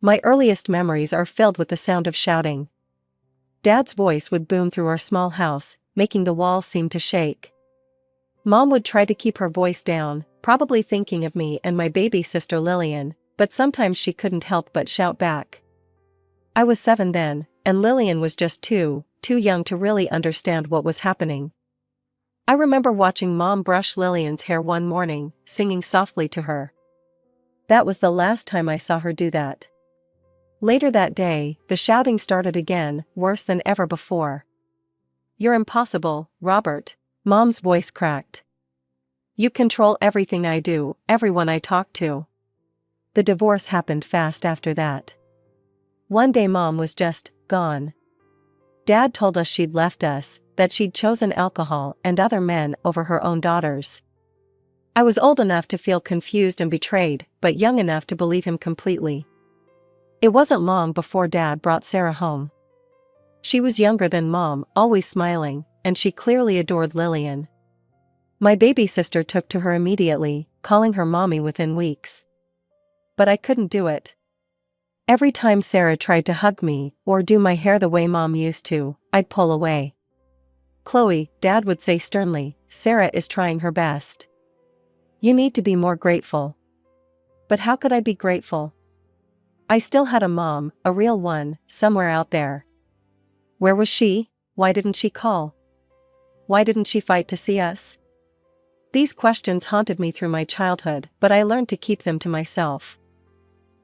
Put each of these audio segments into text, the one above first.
My earliest memories are filled with the sound of shouting. Dad's voice would boom through our small house, making the walls seem to shake. Mom would try to keep her voice down, probably thinking of me and my baby sister Lillian, but sometimes she couldn't help but shout back. I was 7 then, and Lillian was just too young to really understand what was happening. I remember watching Mom brush Lillian's hair one morning, singing softly to her. That was the last time I saw her do that. Later that day, the shouting started again, worse than ever before. "You're impossible, Robert," Mom's voice cracked. "You control everything I do, everyone I talk to." The divorce happened fast after that. One day Mom was just gone. Dad told us she'd left us, that she'd chosen alcohol and other men over her own daughters. I was old enough to feel confused and betrayed, but young enough to believe him completely. It wasn't long before Dad brought Sarah home. She was younger than Mom, always smiling, and she clearly adored Lillian. My baby sister took to her immediately, calling her mommy within weeks. But I couldn't do it. Every time Sarah tried to hug me, or do my hair the way Mom used to, I'd pull away. "Chloe," Dad would say sternly, "Sarah is trying her best. You need to be more grateful." But how could I be grateful? I still had a mom, a real one, somewhere out there. Where was she? Why didn't she call? Why didn't she fight to see us? These questions haunted me through my childhood, but I learned to keep them to myself.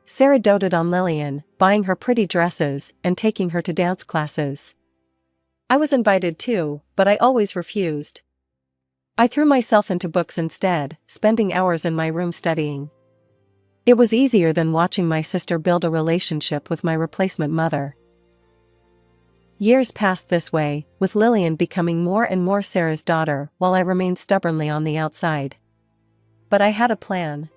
Sarah doted on Lillian, buying her pretty dresses and taking her to dance classes. I was invited too, but I always refused. I threw myself into books instead, spending hours in my room studying. It was easier than watching my sister build a relationship with my replacement mother. Years passed this way, with Lillian becoming more and more Sarah's daughter while I remained stubbornly on the outside. But I had a plan.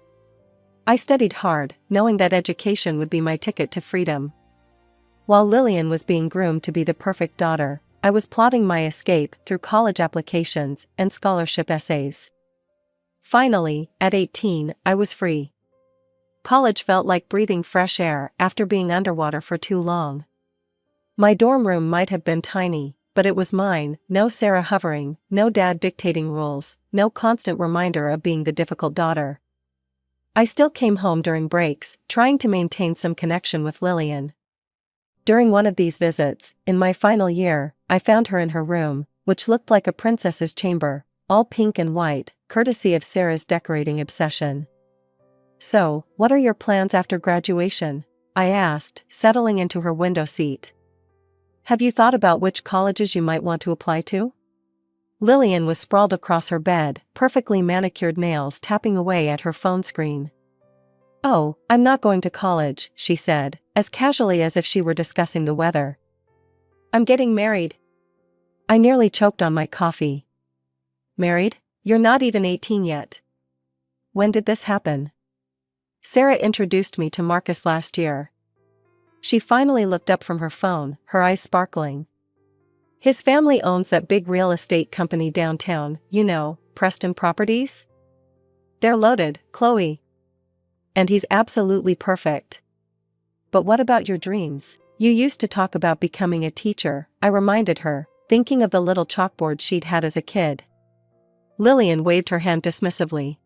I studied hard, knowing that education would be my ticket to freedom. While Lillian was being groomed to be the perfect daughter, I was plotting my escape through college applications and scholarship essays. Finally, at 18, I was free. College felt like breathing fresh air after being underwater for too long. My dorm room might have been tiny, but it was mine, no Sarah hovering, no dad dictating rules, no constant reminder of being the difficult daughter. I still came home during breaks, trying to maintain some connection with Lillian. During one of these visits, in my final year, I found her in her room, which looked like a princess's chamber, all pink and white, courtesy of Sarah's decorating obsession. "So, what are your plans after graduation?" I asked, settling into her window seat. "Have you thought about which colleges you might want to apply to?" Lillian was sprawled across her bed, perfectly manicured nails tapping away at her phone screen. "Oh, I'm not going to college," she said, as casually as if she were discussing the weather. "I'm getting married." I nearly choked on my coffee. "Married? You're not even 18 yet." "When did this happen?" "Sarah introduced me to Marcus last year." She finally looked up from her phone, her eyes sparkling. "His family owns that big real estate company downtown, you know, Preston Properties? They're loaded, Chloe. And he's absolutely perfect." "But what about your dreams? You used to talk about becoming a teacher," I reminded her, thinking of the little chalkboard she'd had as a kid. Lillian waved her hand dismissively.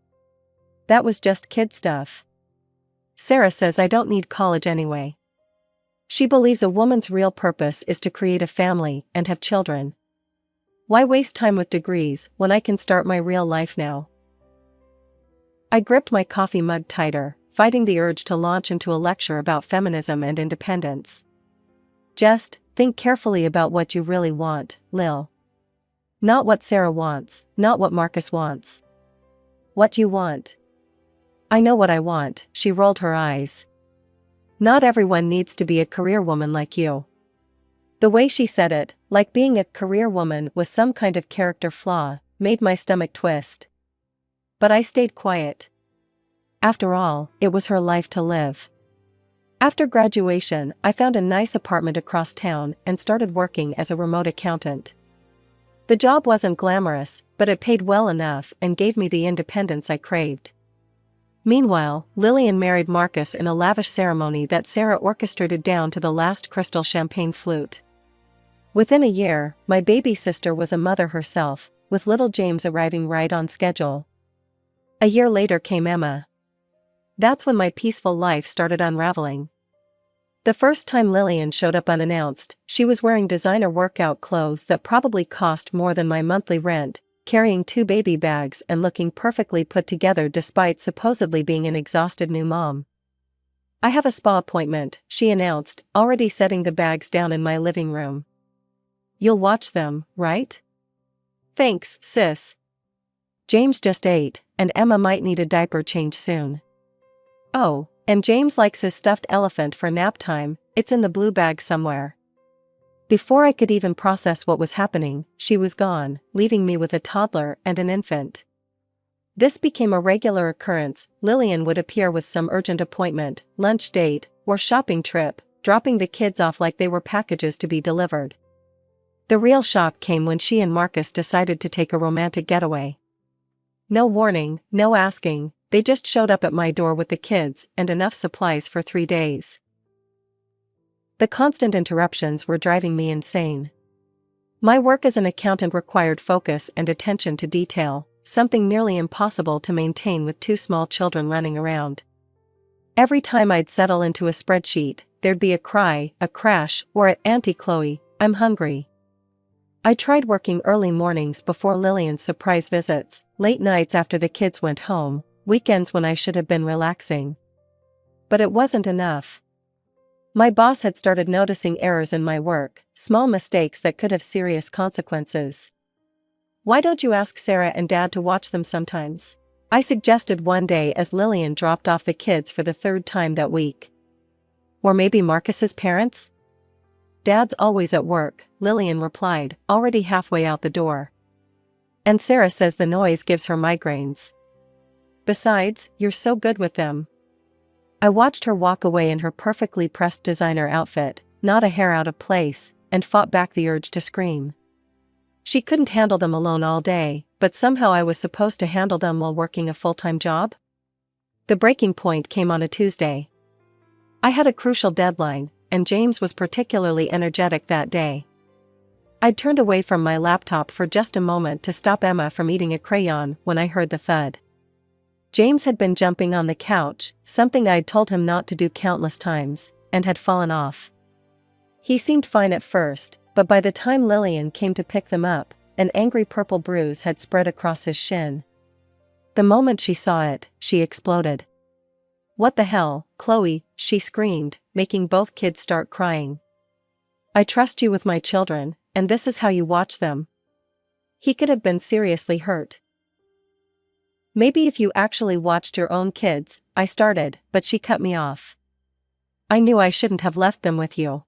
"That was just kid stuff. Sarah says I don't need college anyway. She believes a woman's real purpose is to create a family and have children. Why waste time with degrees when I can start my real life now?" I gripped my coffee mug tighter, fighting the urge to launch into a lecture about feminism and independence. "Just think carefully about what you really want, Lil. Not what Sarah wants, not what Marcus wants. What you want." "I know what I want," she rolled her eyes. "Not everyone needs to be a career woman like you." The way she said it, like being a career woman was some kind of character flaw, made my stomach twist. But I stayed quiet. After all, it was her life to live. After graduation, I found a nice apartment across town and started working as a remote accountant. The job wasn't glamorous, but it paid well enough and gave me the independence I craved. Meanwhile, Lillian married Marcus in a lavish ceremony that Sarah orchestrated down to the last crystal champagne flute. Within a year, my baby sister was a mother herself, with little James arriving right on schedule. A year later came Emma. That's when my peaceful life started unraveling. The first time Lillian showed up unannounced, she was wearing designer workout clothes that probably cost more than my monthly rent, carrying 2 baby bags and looking perfectly put together despite supposedly being an exhausted new mom. "I have a spa appointment," she announced, already setting the bags down in my living room. "You'll watch them, right?" "Thanks, sis. James just ate, and Emma might need a diaper change soon." "Oh, and James likes his stuffed elephant for nap time, it's in the blue bag somewhere." Before I could even process what was happening, she was gone, leaving me with a toddler and an infant. This became a regular occurrence. Lillian would appear with some urgent appointment, lunch date, or shopping trip, dropping the kids off like they were packages to be delivered. The real shock came when she and Marcus decided to take a romantic getaway. No warning, no asking, they just showed up at my door with the kids and enough supplies for 3 days. The constant interruptions were driving me insane. My work as an accountant required focus and attention to detail, something nearly impossible to maintain with 2 small children running around. Every time I'd settle into a spreadsheet, there'd be a cry, a crash, or "Auntie Chloe, I'm hungry." I tried working early mornings before Lillian's surprise visits, late nights after the kids went home, weekends when I should have been relaxing. But it wasn't enough. My boss had started noticing errors in my work, small mistakes that could have serious consequences. "Why don't you ask Sarah and Dad to watch them sometimes?" I suggested one day as Lillian dropped off the kids for the 3rd time that week. "Or maybe Marcus's parents?" "Dad's always at work," Lillian replied, already halfway out the door. "And Sarah says the noise gives her migraines. Besides, you're so good with them." I watched her walk away in her perfectly pressed designer outfit, not a hair out of place, and fought back the urge to scream. She couldn't handle them alone all day, but somehow I was supposed to handle them while working a full-time job? The breaking point came on a Tuesday. I had a crucial deadline, and James was particularly energetic that day. I'd turned away from my laptop for just a moment to stop Emma from eating a crayon when I heard the thud. James had been jumping on the couch, something I'd told him not to do countless times, and had fallen off. He seemed fine at first, but by the time Lillian came to pick them up, an angry purple bruise had spread across his shin. The moment she saw it, she exploded. "What the hell, Chloe," she screamed, making both kids start crying. "I trust you with my children, and this is how you watch them." He could have been seriously hurt. "Maybe if you actually watched your own kids," I started, but she cut me off. "I knew I shouldn't have left them with you.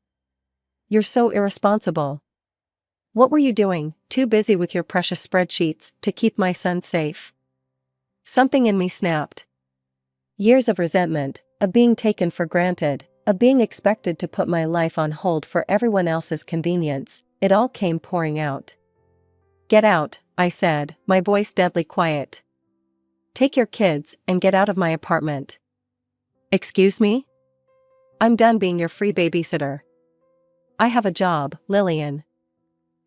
You're so irresponsible. What were you doing, too busy with your precious spreadsheets, to keep my son safe?" Something in me snapped. Years of resentment, of being taken for granted, of being expected to put my life on hold for everyone else's convenience, it all came pouring out. "Get out," I said, my voice deadly quiet. "Take your kids and get out of my apartment." "Excuse me? I'm done being your free babysitter. I have a job, Lillian.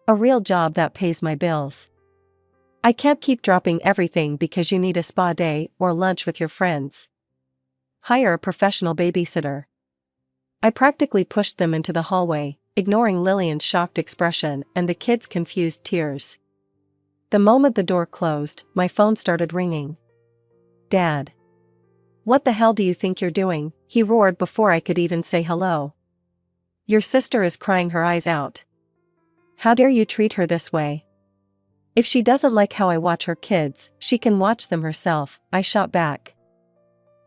A real job that pays my bills. I can't keep dropping everything because you need a spa day or lunch with your friends. Hire a professional babysitter." I practically pushed them into the hallway, ignoring Lillian's shocked expression and the kids' confused tears. The moment the door closed, my phone started ringing. "Dad. What the hell do you think you're doing?" he roared before I could even say hello. "Your sister is crying her eyes out. How dare you treat her this way? If she doesn't like how I watch her kids, she can watch them herself," I shot back.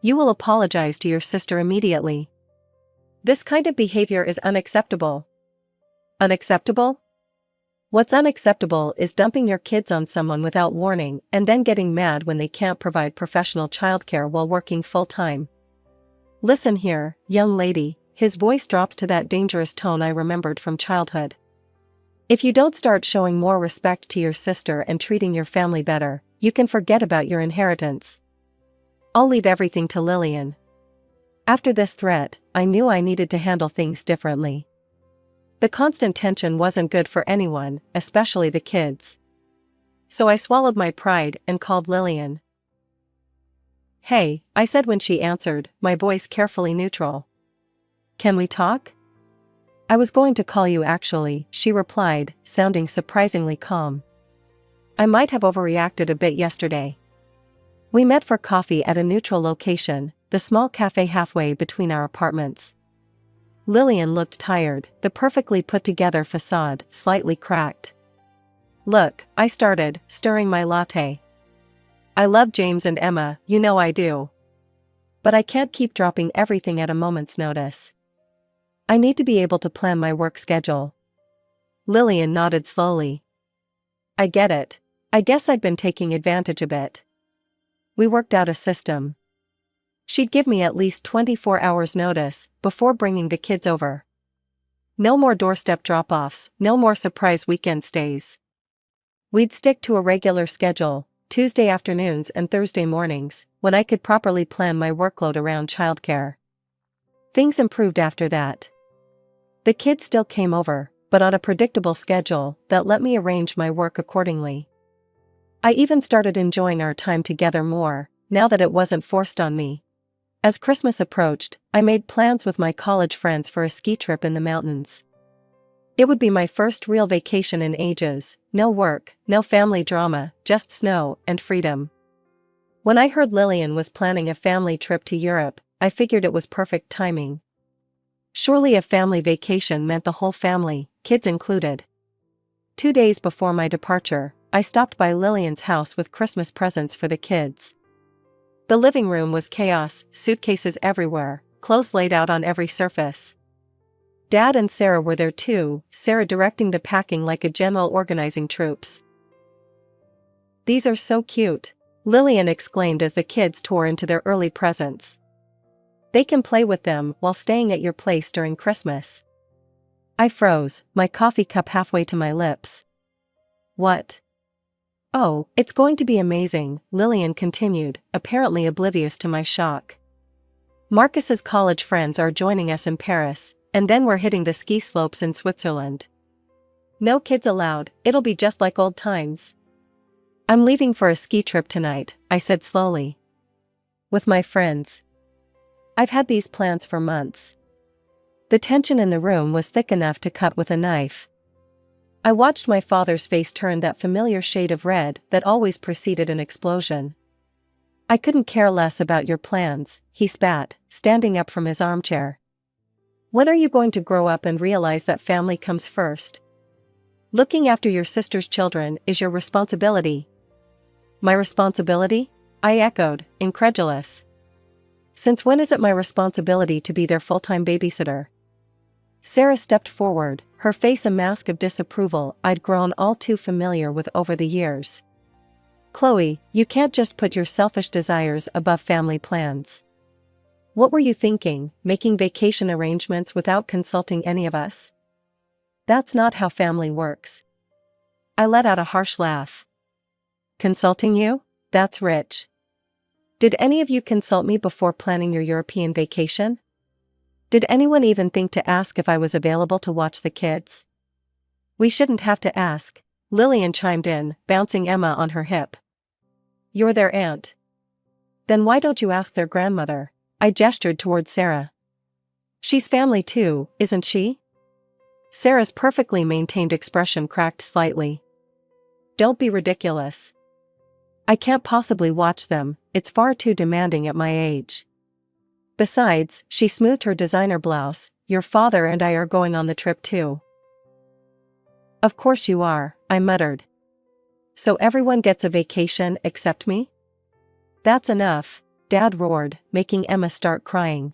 "You will apologize to your sister immediately. This kind of behavior is unacceptable." "Unacceptable? What's unacceptable is dumping your kids on someone without warning and then getting mad when they can't provide professional childcare while working full-time. Listen here, young lady," his voice dropped to that dangerous tone I remembered from childhood. "If you don't start showing more respect to your sister and treating your family better, you can forget about your inheritance." I'll leave everything to Lillian. After this threat, I knew I needed to handle things differently. The constant tension wasn't good for anyone, especially the kids. So I swallowed my pride and called Lillian. "Hey," I said when she answered, my voice carefully neutral. "Can we talk?" "I was going to call you actually," she replied, sounding surprisingly calm. "I might have overreacted a bit yesterday." We met for coffee at a neutral location, the small cafe halfway between our apartments. Lillian looked tired, the perfectly put-together facade slightly cracked. "Look," I started, stirring my latte. "I love James and Emma, you know I do. But I can't keep dropping everything at a moment's notice. I need to be able to plan my work schedule." Lillian nodded slowly. "I get it. I guess I'd been taking advantage a bit." We worked out a system. She'd give me at least 24 hours notice before bringing the kids over. No more doorstep drop-offs, no more surprise weekend stays. We'd stick to a regular schedule, Tuesday afternoons and Thursday mornings, when I could properly plan my workload around childcare. Things improved after that. The kids still came over, but on a predictable schedule that let me arrange my work accordingly. I even started enjoying our time together more, now that it wasn't forced on me. As Christmas approached, I made plans with my college friends for a ski trip in the mountains. It would be my first real vacation in ages, no work, no family drama, just snow and freedom. When I heard Lillian was planning a family trip to Europe, I figured it was perfect timing. Surely a family vacation meant the whole family, kids included. 2 days before my departure, I stopped by Lillian's house with Christmas presents for the kids. The living room was chaos, suitcases everywhere, clothes laid out on every surface. Dad and Sarah were there too, Sarah directing the packing like a general organizing troops. "These are so cute," Lillian exclaimed as the kids tore into their early presents. "They can play with them while staying at your place during Christmas." I froze, my coffee cup halfway to my lips. "What?" "Oh, it's going to be amazing," Lillian continued, apparently oblivious to my shock. "Marcus's college friends are joining us in Paris, and then we're hitting the ski slopes in Switzerland. No kids allowed, it'll be just like old times." "I'm leaving for a ski trip tonight," I said slowly. "With my friends. I've had these plans for months." The tension in the room was thick enough to cut with a knife. I watched my father's face turn that familiar shade of red that always preceded an explosion. "I couldn't care less about your plans," he spat, standing up from his armchair. "When are you going to grow up and realize that family comes first? Looking after your sister's children is your responsibility." "My responsibility?" I echoed, incredulous. "Since when is it my responsibility to be their full-time babysitter?" Sarah stepped forward, her face a mask of disapproval I'd grown all too familiar with over the years. "Chloe, you can't just put your selfish desires above family plans. What were you thinking, making vacation arrangements without consulting any of us? That's not how family works." I let out a harsh laugh. "Consulting you? That's rich. Did any of you consult me before planning your European vacation? Did anyone even think to ask if I was available to watch the kids?" "We shouldn't have to ask," Lillian chimed in, bouncing Emma on her hip. "You're their aunt. Then why don't you ask their grandmother?" I gestured toward Sarah. "She's family too, isn't she?" Sarah's perfectly maintained expression cracked slightly. "Don't be ridiculous. I can't possibly watch them, it's far too demanding at my age. Besides," she smoothed her designer blouse, "your father and I are going on the trip too." "Of course you are," I muttered. "So everyone gets a vacation except me?" "That's enough," Dad roared, making Emma start crying.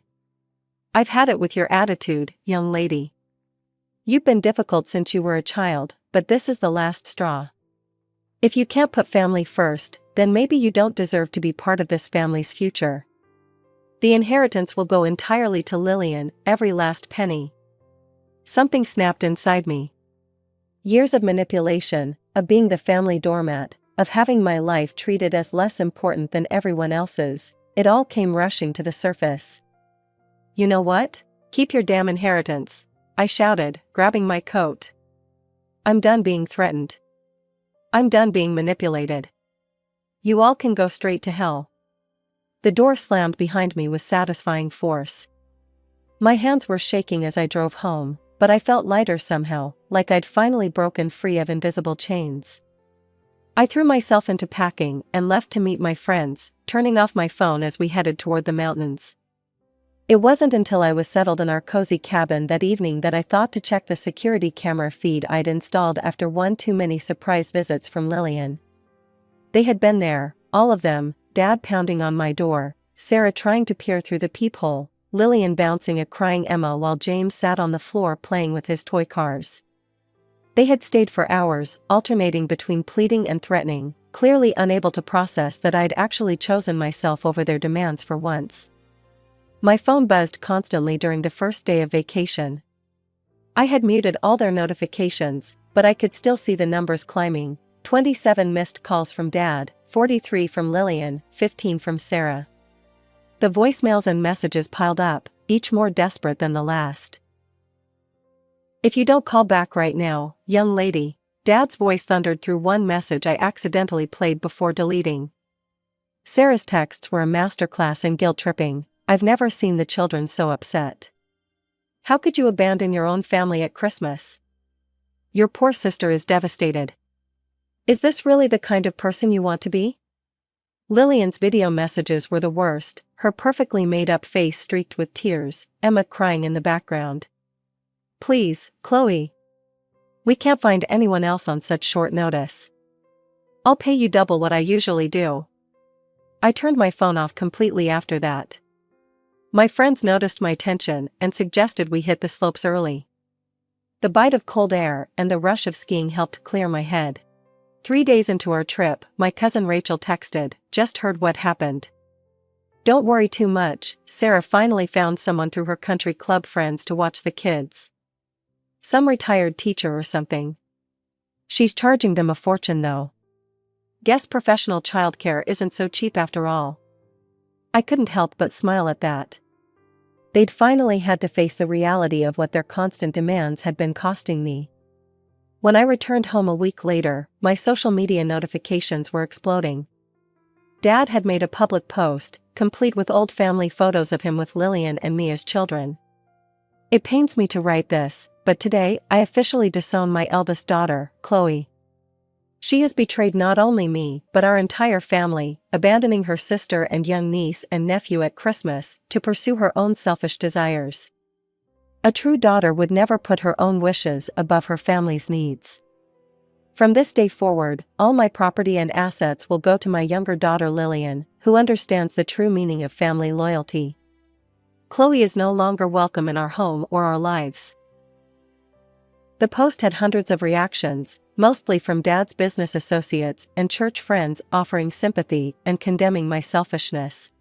"I've had it with your attitude, young lady. You've been difficult since you were a child, but this is the last straw. If you can't put family first, then maybe you don't deserve to be part of this family's future. The inheritance will go entirely to Lillian, every last penny." Something snapped inside me. Years of manipulation, of being the family doormat, of having my life treated as less important than everyone else's, It all came rushing to the surface. "You know what? Keep your damn inheritance," I shouted, grabbing my coat. "I'm done being threatened. I'm done being manipulated. You all can go straight to hell." The door slammed behind me with satisfying force. My hands were shaking as I drove home, but I felt lighter somehow, like I'd finally broken free of invisible chains. I threw myself into packing and left to meet my friends, turning off my phone as we headed toward the mountains. It wasn't until I was settled in our cozy cabin that evening that I thought to check the security camera feed I'd installed after one too many surprise visits from Lillian. They had been there, all of them, Dad pounding on my door, Sarah trying to peer through the peephole, Lillian bouncing a crying Emma while James sat on the floor playing with his toy cars. They had stayed for hours, alternating between pleading and threatening, clearly unable to process that I'd actually chosen myself over their demands for once. My phone buzzed constantly during the first day of vacation. I had muted all their notifications, but I could still see the numbers climbing: 27 missed calls from Dad, 43 from Lillian, 15 from Sarah. The voicemails and messages piled up, each more desperate than the last. "If you don't call back right now, young lady," Dad's voice thundered through one message I accidentally played before deleting. Sarah's texts were a masterclass in guilt-tripping. "I've never seen the children so upset. How could you abandon your own family at Christmas? Your poor sister is devastated. Is this really the kind of person you want to be?" Lillian's video messages were the worst, her perfectly made-up face streaked with tears, Emma crying in the background. "Please, Chloe. We can't find anyone else on such short notice. I'll pay you double what I usually do." I turned my phone off completely after that. My friends noticed my tension and suggested we hit the slopes early. The bite of cold air and the rush of skiing helped clear my head. 3 days into our trip, my cousin Rachel texted, "Just heard what happened. Don't worry too much, Sarah finally found someone through her country club friends to watch the kids. Some retired teacher or something. She's charging them a fortune though. Guess professional childcare isn't so cheap after all." I couldn't help but smile at that. They'd finally had to face the reality of what their constant demands had been costing me. When I returned home a week later, my social media notifications were exploding. Dad had made a public post, complete with old family photos of him with Lillian and me as children. It pains me to write this, but today I officially disown my eldest daughter, Chloe. She has betrayed not only me but our entire family, abandoning her sister and young niece and nephew at Christmas to pursue her own selfish desires. A true daughter would never put her own wishes above her family's needs. From this day forward, all my property and assets will go to my younger daughter Lillian, who understands the true meaning of family loyalty. Chloe is no longer welcome in our home or our lives. The post had hundreds of reactions, mostly from Dad's business associates and church friends offering sympathy and condemning my selfishness.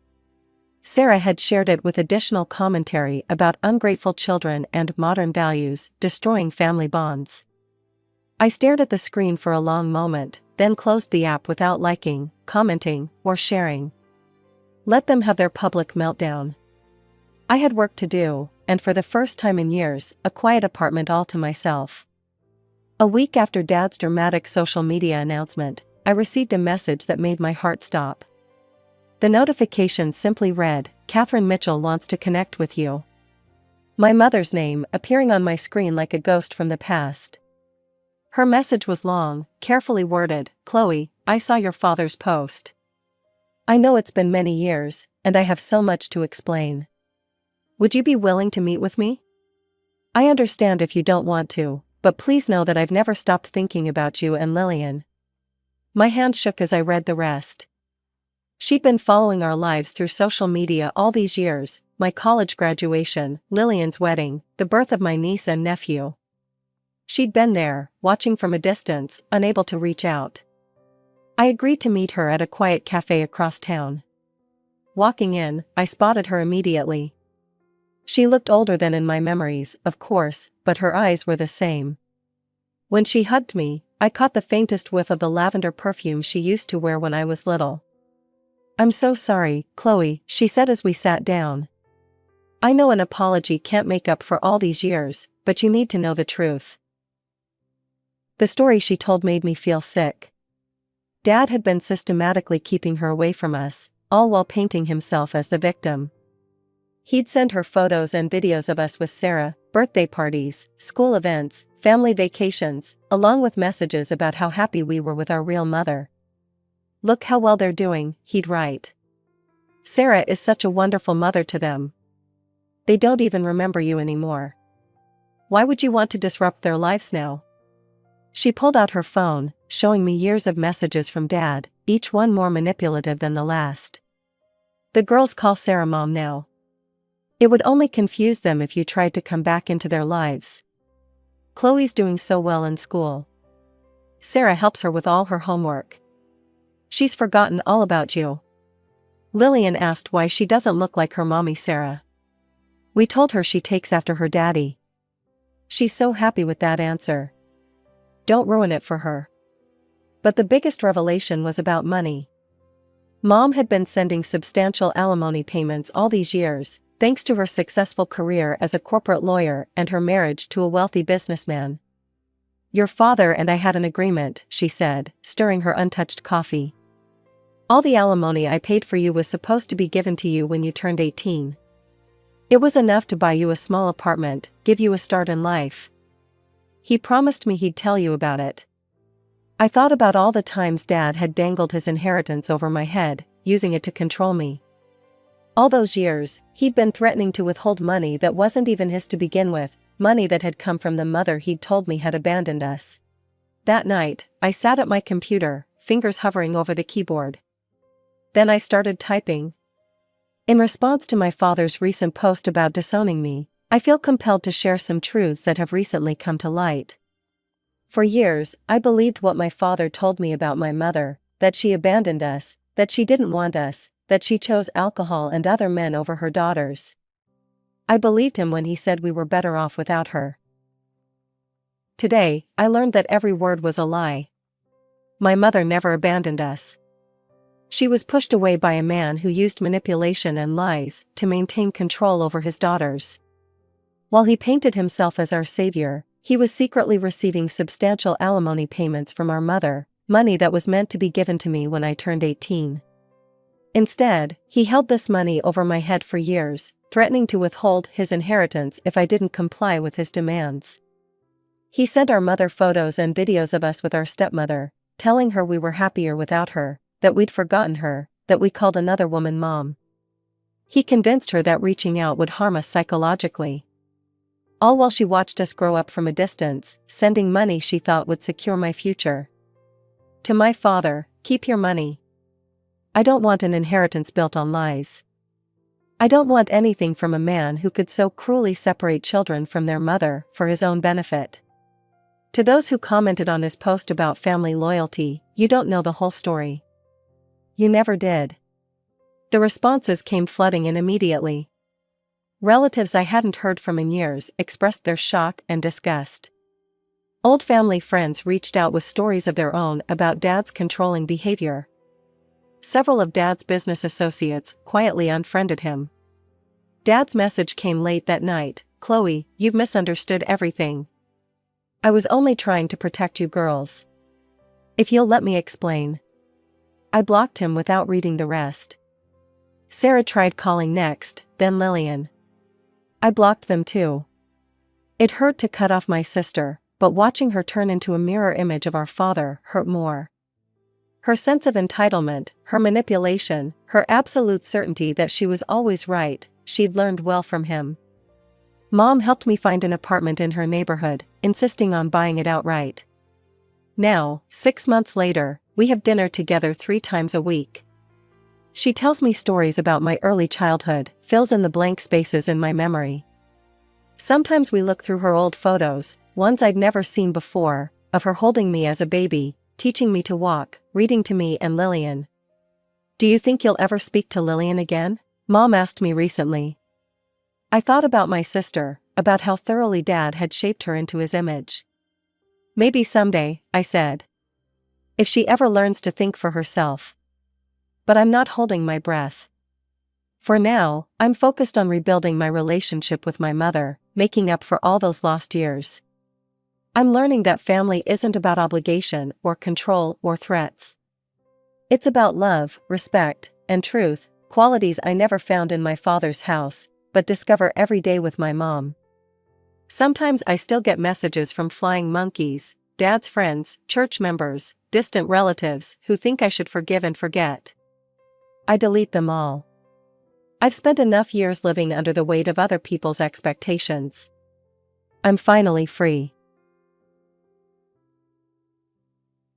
Sarah had shared it with additional commentary about ungrateful children and modern values destroying family bonds. I stared at the screen for a long moment, then closed the app without liking, commenting, or sharing. Let them have their public meltdown. I had work to do, and for the first time in years, a quiet apartment all to myself. A week after Dad's dramatic social media announcement, I received a message that made my heart stop. The notification simply read, "Catherine Mitchell wants to connect with you." My mother's name appearing on my screen like a ghost from the past. Her message was long, carefully worded. "Chloe, I saw your father's post. I know it's been many years, and I have so much to explain. Would you be willing to meet with me? I understand if you don't want to, but please know that I've never stopped thinking about you and Lillian." My hand shook as I read the rest. She'd been following our lives through social media all these years, my college graduation, Lillian's wedding, the birth of my niece and nephew. She'd been there, watching from a distance, unable to reach out. I agreed to meet her at a quiet cafe across town. Walking in, I spotted her immediately. She looked older than in my memories, of course, but her eyes were the same. When she hugged me, I caught the faintest whiff of the lavender perfume she used to wear when I was little. I'm so sorry, Chloe, she said as we sat down. I know an apology can't make up for all these years, but you need to know the truth. The story she told made me feel sick. Dad had been systematically keeping her away from us, all while painting himself as the victim. He'd send her photos and videos of us with Sarah, birthday parties, school events, family vacations, along with messages about how happy we were with our real mother. Look how well they're doing, he'd write. Sarah is such a wonderful mother to them. They don't even remember you anymore. Why would you want to disrupt their lives now? She pulled out her phone, showing me years of messages from Dad, each one more manipulative than the last. The girls call Sarah Mom now. It would only confuse them if you tried to come back into their lives. Chloe's doing so well in school. Sarah helps her with all her homework. She's forgotten all about you. Lillian asked why she doesn't look like her mommy Sarah. We told her she takes after her daddy. She's so happy with that answer. Don't ruin it for her. But the biggest revelation was about money. Mom had been sending substantial alimony payments all these years, thanks to her successful career as a corporate lawyer and her marriage to a wealthy businessman. Your father and I had an agreement, she said, stirring her untouched coffee. All the alimony I paid for you was supposed to be given to you when you turned 18. It was enough to buy you a small apartment, give you a start in life. He promised me he'd tell you about it. I thought about all the times Dad had dangled his inheritance over my head, using it to control me. All those years, he'd been threatening to withhold money that wasn't even his to begin with, money that had come from the mother he'd told me had abandoned us. That night, I sat at my computer, fingers hovering over the keyboard. Then I started typing. In response to my father's recent post about disowning me, I feel compelled to share some truths that have recently come to light. For years, I believed what my father told me about my mother, that she abandoned us, that she didn't want us, that she chose alcohol and other men over her daughters. I believed him when he said we were better off without her. Today, I learned that every word was a lie. My mother never abandoned us. She was pushed away by a man who used manipulation and lies to maintain control over his daughters. While he painted himself as our savior, he was secretly receiving substantial alimony payments from our mother, money that was meant to be given to me when I turned 18. Instead, he held this money over my head for years, threatening to withhold his inheritance if I didn't comply with his demands. He sent our mother photos and videos of us with our stepmother, telling her we were happier without her, that we'd forgotten her, that we called another woman mom. He convinced her that reaching out would harm us psychologically. All while she watched us grow up from a distance, sending money she thought would secure my future. To my father, keep your money. I don't want an inheritance built on lies. I don't want anything from a man who could so cruelly separate children from their mother for his own benefit. To those who commented on his post about family loyalty, you don't know the whole story. You never did. The responses came flooding in immediately. Relatives I hadn't heard from in years expressed their shock and disgust. Old family friends reached out with stories of their own about Dad's controlling behavior. Several of Dad's business associates quietly unfriended him. Dad's message came late that night, Chloe, you've misunderstood everything. I was only trying to protect you girls. If you'll let me explain. I blocked him without reading the rest. Sarah tried calling next, then Lillian. I blocked them too. It hurt to cut off my sister, but watching her turn into a mirror image of our father hurt more. Her sense of entitlement, her manipulation, her absolute certainty that she was always right, she'd learned well from him. Mom helped me find an apartment in her neighborhood, insisting on buying it outright. Now, 6 months later, we have dinner together 3 times a week. She tells me stories about my early childhood, fills in the blank spaces in my memory. Sometimes we look through her old photos, ones I'd never seen before, of her holding me as a baby, teaching me to walk, reading to me and Lillian. Do you think you'll ever speak to Lillian again? Mom asked me recently. I thought about my sister, about how thoroughly Dad had shaped her into his image. Maybe someday, I said. If she ever learns to think for herself. but I'm not holding my breath. For now, I'm focused on rebuilding my relationship with my mother, making up for all those lost years. I'm learning that family isn't about obligation or control or threats. It's about love, respect, and truth, qualities I never found in my father's house, but discover every day with my mom. Sometimes I still get messages from flying monkeys, Dad's friends, church members, distant relatives who think I should forgive and forget. I delete them all. I've spent enough years living under the weight of other people's expectations. I'm finally free.